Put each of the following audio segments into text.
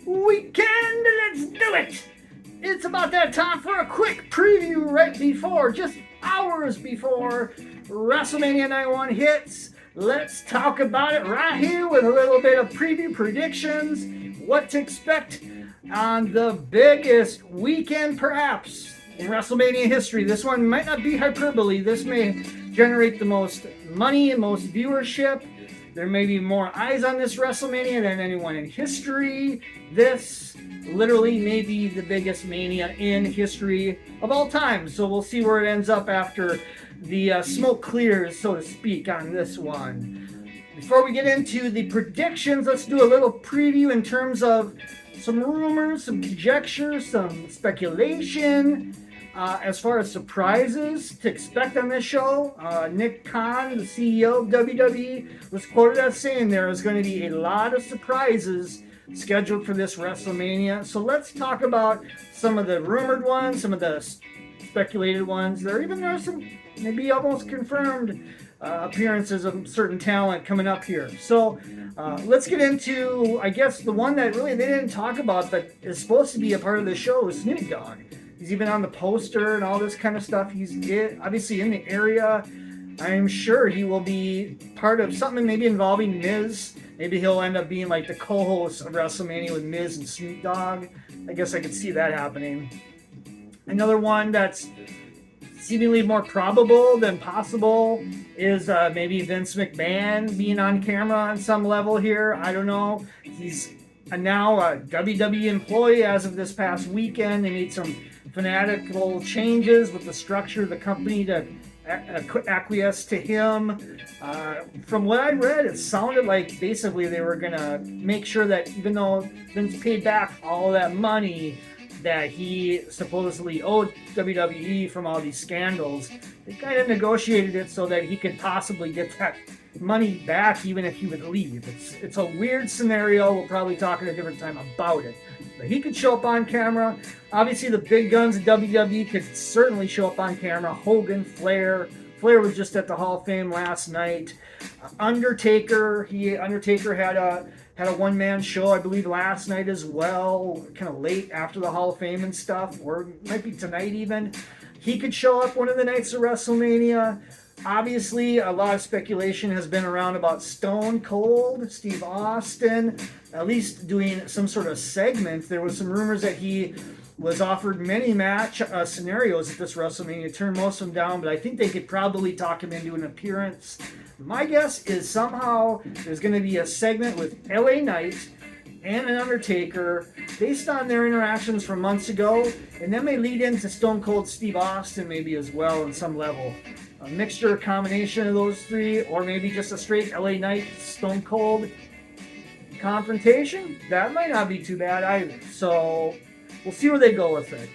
weekend. Let's do it. It's about that time for a quick preview right before, just hours before WrestleMania 91 hits. Let's talk about it right here with a little bit of preview predictions, what to expect on the biggest weekend perhaps in WrestleMania history. This one might not be hyperbole. This may generate the most money and most viewership. There may be more eyes on this WrestleMania than anyone in history. This literally may be the biggest Mania in history of all time. So we'll see where it ends up after the smoke clears, so to speak, on this one. Before we get into the predictions, let's do a little preview in terms of some rumors, some conjecture, some speculation. As far as surprises to expect on this show, Nick Khan, the CEO of WWE, was quoted as saying there is going to be a lot of surprises scheduled for this WrestleMania. So let's talk about some of the rumored ones, some of the speculated ones. There are some maybe almost confirmed appearances of certain talent coming up here. So let's get into, I guess, the one that really they didn't talk about but is supposed to be a part of the show is Snoop Dogg. He's even on the poster and all this kind of stuff. He's obviously in the area. I'm sure he will be part of something maybe involving Miz. Maybe he'll end up being like the co-host of WrestleMania with Miz and Snoop Dogg. I guess I could see that happening. Another one that's seemingly more probable than possible is maybe Vince McMahon being on camera on some level here. I don't know. He's now a WWE employee as of this past weekend. They made some fanatical changes with the structure of the company to acquiesce to him. From what I read, it sounded like basically they were going to make sure that even though Vince paid back all that money that he supposedly owed WWE from all these scandals, they kind of negotiated it so that he could possibly get that money back even if he would leave. It's a weird scenario. We'll probably talk at a different time about it. But he could show up on camera. Obviously, the big guns of WWE could certainly show up on camera. Hogan, Flair. Flair was just at the Hall of Fame last night. Undertaker had a one-man show, I believe, last night as well, kind of late after the Hall of Fame and stuff, or it might be tonight even. He could show up one of the nights of WrestleMania. Obviously, a lot of speculation has been around about Stone Cold, Steve Austin, at least doing some sort of segment. There was some rumors that he was offered many match scenarios at this WrestleMania, turned most of them down, but I think they could probably talk him into an appearance. My guess is somehow there's going to be a segment with LA Knight and an Undertaker based on their interactions from months ago, and then may lead into Stone Cold Steve Austin maybe as well on some level. A mixture, combination of those three, or maybe just a straight LA Knight Stone Cold confrontation. That might not be too bad either. So we'll see where they go with it.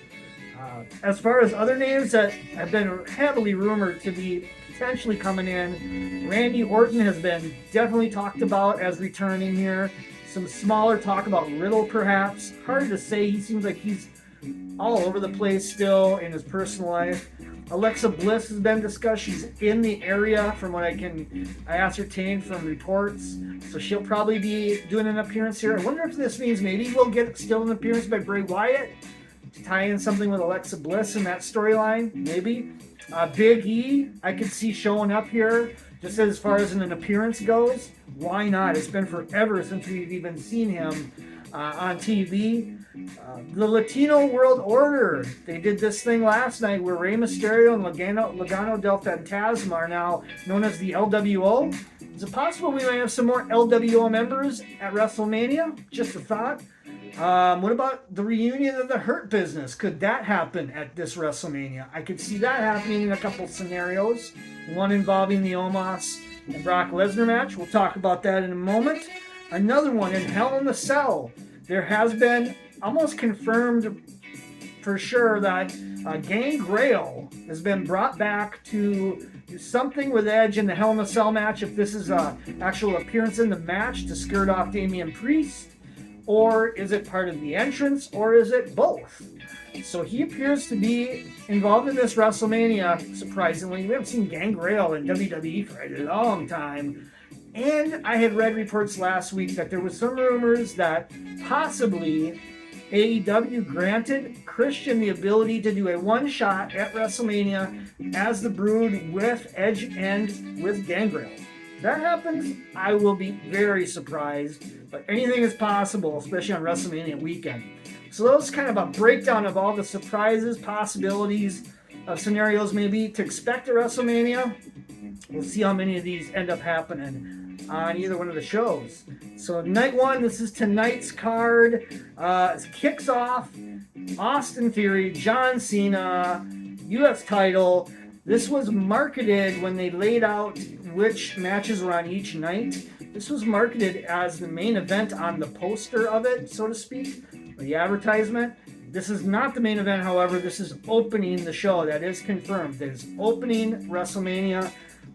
As far as other names that have been heavily rumored to be potentially coming in, Randy Orton has been definitely talked about as returning here. Some smaller talk about Riddle perhaps. Hard to say. He seems like he's all over the place still in his personal life. Alexa Bliss has been discussed. She's in the area from what I ascertained from reports. So she'll probably be doing an appearance here. I wonder if this means maybe we'll get still an appearance by Bray Wyatt to tie in something with Alexa Bliss in that storyline. Maybe. Big E, I could see showing up here just as far as an appearance goes. Why not? It's been forever since we've even seen him on TV. The Latino World Order. They did this thing last night where Rey Mysterio and Legado del Fantasma are now known as the LWO. Is it possible we might have some more LWO members at WrestleMania? Just a thought. What about the reunion of the Hurt Business? Could that happen at this WrestleMania? I could see that happening in a couple scenarios. One involving the Omos and Brock Lesnar match. We'll talk about that in a moment. Another one in Hell in a Cell. There has been almost confirmed for sure that Gangrel has been brought back to do something with Edge in the Hell in a Cell match. If this is an actual appearance in the match to skirt off Damian Priest, or is it part of the entrance, or is it both? So he appears to be involved in this WrestleMania, surprisingly. We haven't seen Gangrel in WWE for a long time. And I had read reports last week that there was some rumors that possibly AEW granted Christian the ability to do a one-shot at WrestleMania as the Brood with Edge and with Gangrel. If that happens, I will be very surprised, but anything is possible, especially on WrestleMania weekend. So those kind of a breakdown of all the surprises, possibilities, of scenarios maybe to expect at WrestleMania. We'll see how many of these end up happening on either one of the shows. So night one, this is tonight's card. It kicks off Austin Theory, John Cena, U.S. title. This was marketed when they laid out which matches were on each night. This was marketed as the main event on the poster of it, so to speak, the advertisement. This is not the main event, however. This is opening the show. That is confirmed. That is opening WrestleMania.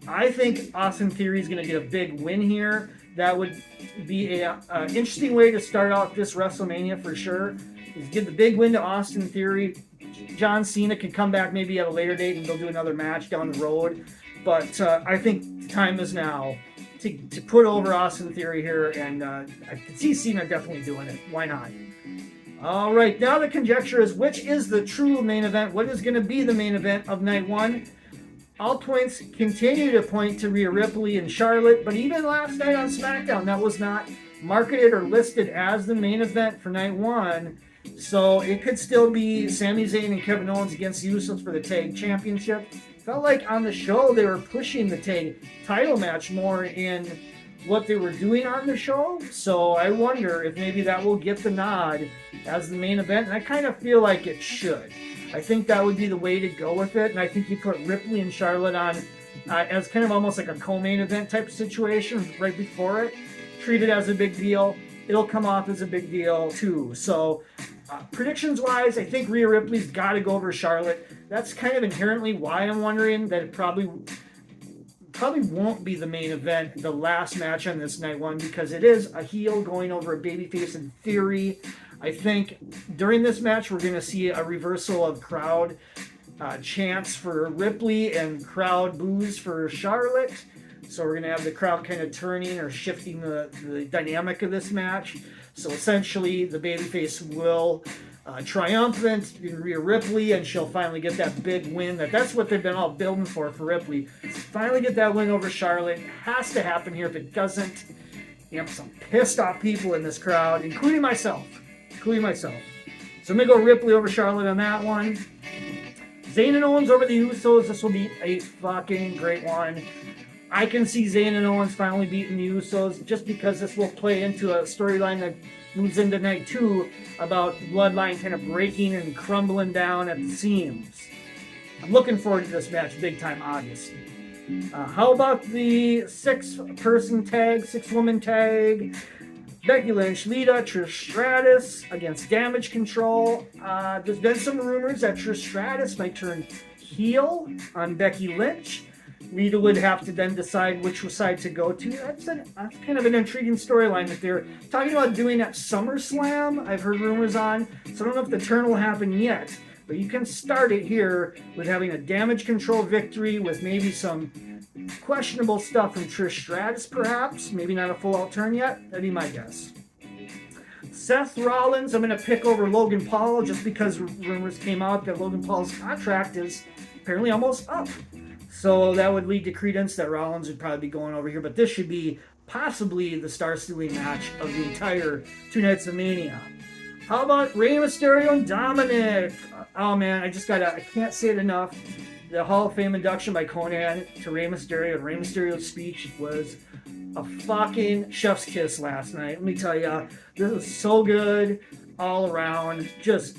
I think Austin Theory is going to get a big win here. That would be an interesting way to start out this WrestleMania for sure. Is give the big win to Austin Theory. John Cena can come back maybe at a later date and they'll do another match down the road. But I think the time is now to put over Austin Theory here, and I can see Cena definitely doing it. Why not? All right, now the conjecture is which is the true main event? What is going to be the main event of night one? All points continue to point to Rhea Ripley and Charlotte, but even last night on SmackDown, that was not marketed or listed as the main event for night one. So it could still be Sami Zayn and Kevin Owens against the Usos for the tag championship. Felt like on the show they were pushing the tag title match more in what they were doing on the show. So I wonder if maybe that will get the nod as the main event. And I kind of feel like it should. I think that would be the way to go with it. And I think you put Ripley and Charlotte on as kind of almost like a co-main event type of situation right before it. Treat it as a big deal. It'll come off as a big deal too. So predictions wise, I think Rhea Ripley's got to go over Charlotte. That's kind of inherently why I'm wondering that it probably won't be the main event, the last match on this night one, because it is a heel going over a babyface in Theory. I think during this match we're going to see a reversal of crowd chants for Ripley and crowd boos for Charlotte. So we're going to have the crowd kind of turning or shifting the dynamic of this match. So essentially the babyface will triumphant in Rhea Ripley, and she'll finally get that big win. That's what they've been all building for Ripley. Finally get that win over Charlotte. It has to happen here. If it doesn't, you have some pissed off people in this crowd, including myself. So I'm going to go Ripley over Charlotte on that one. Zayn and Owens over the Usos. This will be a fucking great one. I can see Zayn and Owens finally beating the Usos just because this will play into a storyline that moves into night two about Bloodline kind of breaking and crumbling down at the seams. I'm looking forward to this match big time, obviously. How about the six-woman tag? Becky Lynch, Lita, Trish Stratus against Damage Control. There's been some rumors that Trish Stratus might turn heel on Becky Lynch. Lita would have to then decide which side to go to. That's kind of an intriguing storyline that they're talking about doing at SummerSlam. I've heard rumors on, so I don't know if the turn will happen yet. But you can start it here with having a Damage Control victory with maybe some questionable stuff from Trish Stratus, perhaps. Maybe not a full-out turn yet. That'd be my guess. Seth Rollins, I'm going to pick over Logan Paul just because rumors came out that Logan Paul's contract is apparently almost up. So that would lead to credence that Rollins would probably be going over here. But this should be possibly the star-stealing match of the entire 2 nights of Mania. How about Rey Mysterio and Dominic? Oh man, I can't say it enough. The Hall of Fame induction by Conan to Rey Mysterio, and Rey Mysterio's speech was a fucking chef's kiss last night. Let me tell you, this was so good all around. Just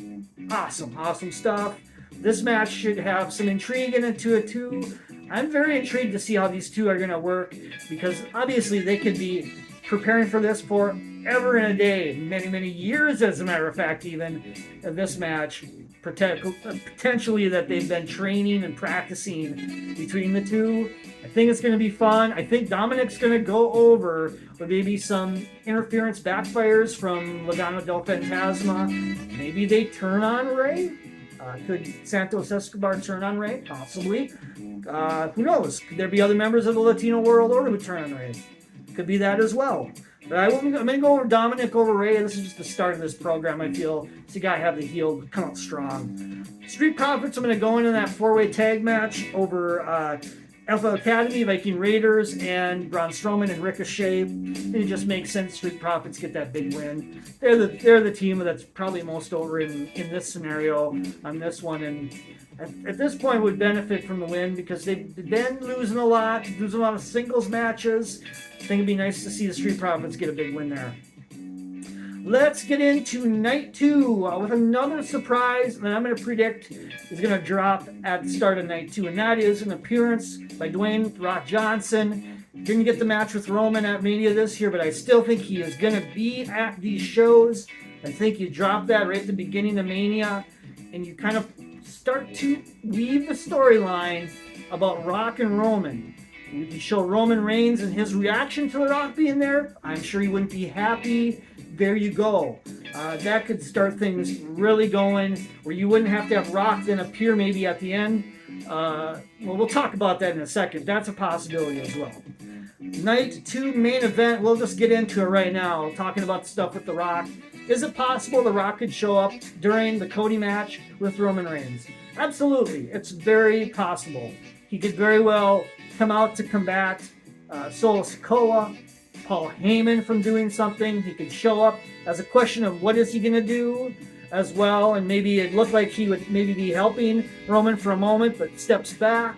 awesome stuff. This match should have some intrigue in it too. I'm very intrigued to see how these two are going to work, because obviously they could be preparing for this forever and a day, many years, as a matter of fact, even this match. Potentially that they've been training and practicing between the two. I think it's going to be fun. I think Dominic's going to go over with maybe some interference backfires from Legado del Fantasma. Maybe they turn on Rey. Could Santos Escobar turn on Rey? Possibly. Who knows? Could there be other members of the Latino world order who turn on Rey? Could be that as well. But I'm going to go over Dominic over Ray. This is just the start of this program, I feel. It's a guy have the heel come out strong. Street Profits, I'm going to go into that 4-way tag match over Alpha Academy, Viking Raiders, and Braun Strowman and Ricochet. It just makes sense. Street Profits get that big win. They're the team that's probably most over in this scenario on this one, and at this point would benefit from the win because they've been losing a lot of singles matches. I think it'd be nice to see the Street Profits get a big win there. Let's get into night 2 with another surprise that I'm going to predict is going to drop at the start of night 2, and that is an appearance by Dwayne "Rock" Johnson. Didn't get the match with Roman at Mania this year, but I still think he is going to be at these shows. I think you drop that right at the beginning of Mania, and you kind of start to weave the storyline about Rock and Roman. You show Roman Reigns and his reaction to The Rock being there. I'm sure he wouldn't be happy. There you go. That could start things really going where you wouldn't have to have Rock then appear maybe at the end. Well, we'll talk about that in a second. That's a possibility as well. Night 2 main event. We'll just get into it right now, talking about stuff with The Rock. Is it possible The Rock could show up during the Cody match with Roman Reigns? Absolutely. It's very possible. He could very well come out to combat Solo Sikoa, Paul Heyman from doing something. He could show up as a question of what is he going to do as well, and maybe it looked like he would maybe be helping Roman for a moment, but steps back.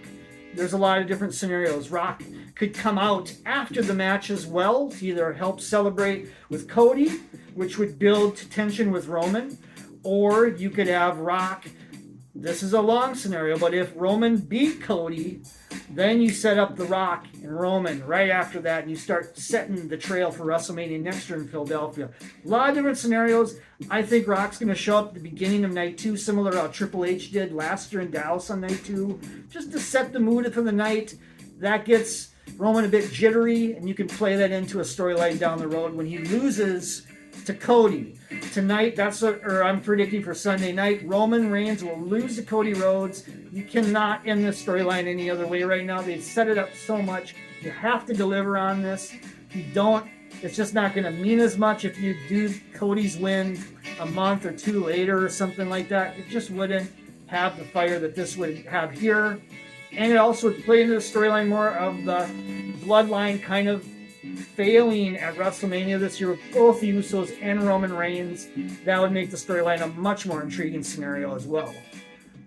There's a lot of different scenarios. Rock could come out after the match as well to either help celebrate with Cody, which would build to tension with Roman, or you could have Rock. This is a long scenario, but if Roman beat Cody, then you set up The Rock and Roman right after that, and you start setting the trail for WrestleMania next year in Philadelphia. A lot of different scenarios. I think Rock's going to show up at the beginning of night 2, similar to how Triple H did last year in Dallas on night 2, just to set the mood for the night. That gets Roman a bit jittery, and you can play that into a storyline down the road when he loses to Cody. Tonight, I'm predicting for Sunday night, Roman Reigns will lose to Cody Rhodes. You cannot end this storyline any other way right now. They've set it up so much. You have to deliver on this. If you don't, it's just not going to mean as much if you do Cody's win a month or 2 later or something like that. It just wouldn't have the fire that this would have here. And it also would play into the storyline more of the bloodline kind of failing at WrestleMania this year with both the Usos and Roman Reigns. That would make the storyline a much more intriguing scenario as well.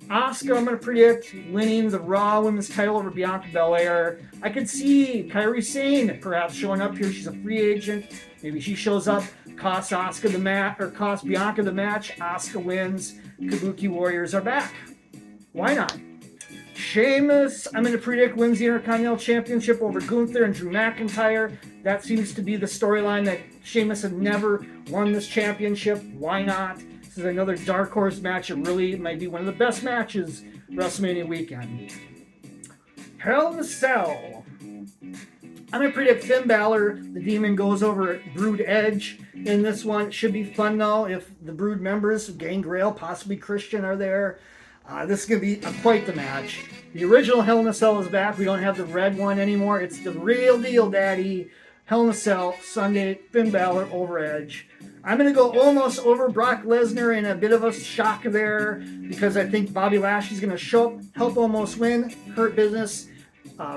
Asuka, I'm going to predict winning the Raw Women's title over Bianca Belair. I could see Kairi Sane perhaps showing up here. She's a free agent. Maybe she shows up, costs Asuka the match, or costs Bianca the match. Asuka wins. Kabuki Warriors are back. Why not? Sheamus, I'm going to predict wins the Intercontinental Championship over Gunther and Drew McIntyre. That seems to be the storyline, that Sheamus had never won this championship. Why not? This is another dark horse match. It really might be one of the best matches WrestleMania weekend. Hell in a Cell. I'm going to predict Finn Balor, the Demon, goes over Brood Edge in this one. It should be fun, though, if the Brood members, Gangrel, possibly Christian, are there. This is going to be quite the match. The original Hell in a Cell is back. We don't have the red one anymore. It's the real deal, Daddy. Hell in a Cell, Sunday, Finn Balor over Edge. I'm going to go almost over Brock Lesnar in a bit of a shock there because I think Bobby Lashley's going to show up, help almost win. Hurt Business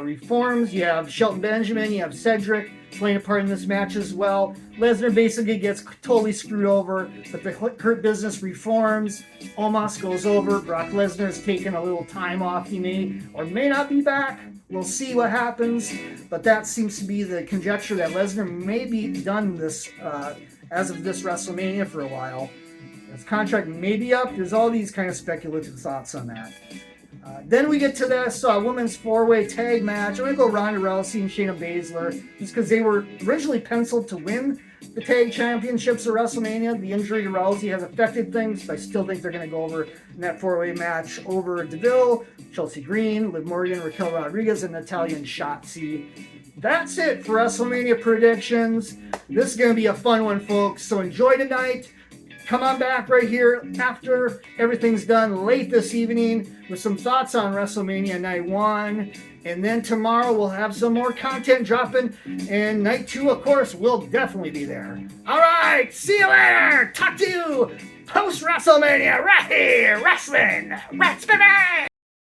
reforms. You have Shelton Benjamin. You have Cedric playing a part in this match as well. Lesnar basically gets totally screwed over, but the Hurt Business reforms. Omos goes over. Brock Lesnar's taking a little time off. He may or may not be back. We'll see what happens, but that seems to be the conjecture that Lesnar may be done this as of this WrestleMania for a while. His contract may be up. There's all these kind of speculative thoughts on that. Then we get to this women's 4-way tag match. I'm going to go Ronda Rousey and Shayna Baszler just because they were originally penciled to win the tag championships of WrestleMania. The injury to Rousey has affected things, but I still think they're going to go over in that 4-way match over Deville, Chelsea Green, Liv Morgan, Raquel Rodriguez, and Natalya and Shotzi. That's it for WrestleMania predictions. This is going to be a fun one, folks. So enjoy tonight. come on back right here after everything's done late this evening with some thoughts on WrestleMania Night 1. And then tomorrow we'll have some more content dropping. And Night 2, of course, will definitely be there. All right, see you later. Talk to you post WrestleMania right here. Wrestling.